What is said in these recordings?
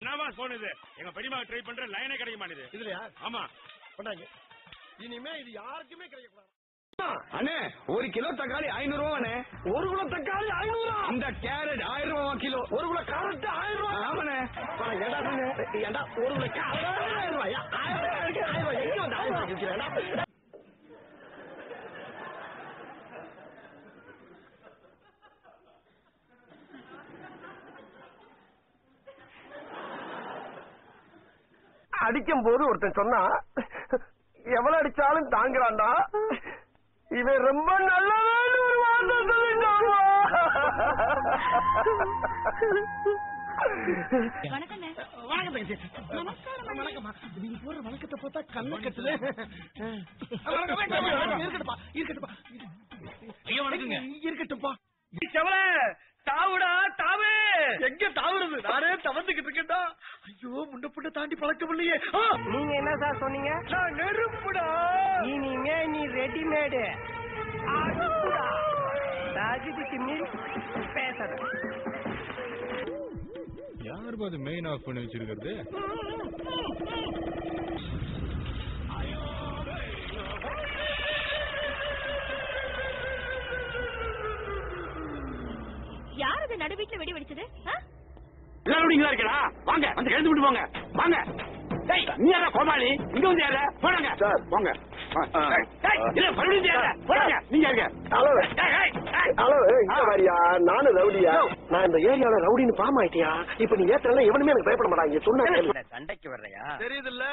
என்னமா போனது எங்க பெரியமா ட்ரை பண்ற லைனே கிடைக்க மாட்டேது இதுலயா? ஆமா பண்ணாங்க. இனிமே இது யாருக்குமே கிடைக்கக்கூடாது. அண்ணே 1 கிலோ தக்காளி 500 ரூபாண்ணே. 1 கிலோ தக்காளி 500. இந்த கேரட் 1000 ரூபா கிலோ. 1 கிலோ கேரட் 1000 ரூபாய். ஆமாண்ணே. ஏண்டா சொன்னே? ஏண்டா 1 கிலோ கேரட் 1000 ரூபாய். 1000 ரூபாய் எங்க வந்து 1000 ரூபாய் விக்கிறேன்? அடிக்கும் போது ஒருத்தன் சொன்னா எவ்வளவு அடிச்சாலும் தாங்குறான்டா. இவன் ரொம்ப நல்லவன் ஒரு வார்த்தை சொல்லிட்டான். வணக்கம்மா. நீங்க போற வணக்கத்தை பார்த்தா கண்ணு கட்டுது. இருக்கட்டும்பா. தாவுடா தாவு. எங்க தாவுறது? நானே தவந்துகிட்டு இருக்கேன்டா. ஐயோ முன்ன புண்ண தாண்டி பழக்கம் இல்லையே. நீங்க என்ன சார் சொன்னீங்க? நான் நெருப்புடா. இனிமே நீ ரெடிமேடு தகுதிக்கு மீறி பேசுற. யாரு பாது மெயின் ஆஃப் பண்ணி வச்சிருக்கிறது? யார் அது நடு வீட்டுல வெடி வெடிச்சது? எல்லாரும் இங்க இருக்கடா. வாங்க வந்து எழுந்து விட்டு போங்க. வாங்க. டேய் நீ யாரா கோமாளி? இங்க வந்து யாரா? போங்க சார் போங்க. டேய் இல்ல படுங்க யாரா? போங்க. நீங்க இருங்க. ஹலோ. டேய் ஹலோ இங்க வாரியா? நானும் ரவுடியா? நான் இந்த ஏரியால ரவுடின்னு பாம் ஆயிட்டியா? இப்ப நீ ஏத்தறல எவனுமே எனக்கு பயப்பட மாட்டாங்க. சொன்னா சண்டைக்கு வர்றையா? தெரியுதுல்ல?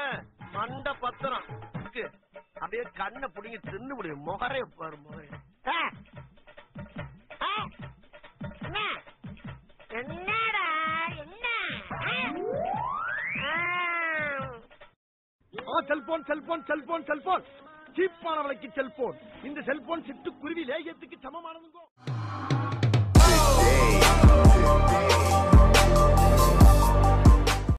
மண்ட பத்திரம் அப்படியே கண்ணை புடிங்க தின்னு முடியும். முகரே பாரு முகரே. என்னடா என்ன? செல்போன் செல்போன் செல்போன் செல்போன் சீப்பான விலைக்கு செல்போன். இந்த செல்போன் சிட்டுக்குருவி லேகியத்துக்கு சமமானதுங்கோ.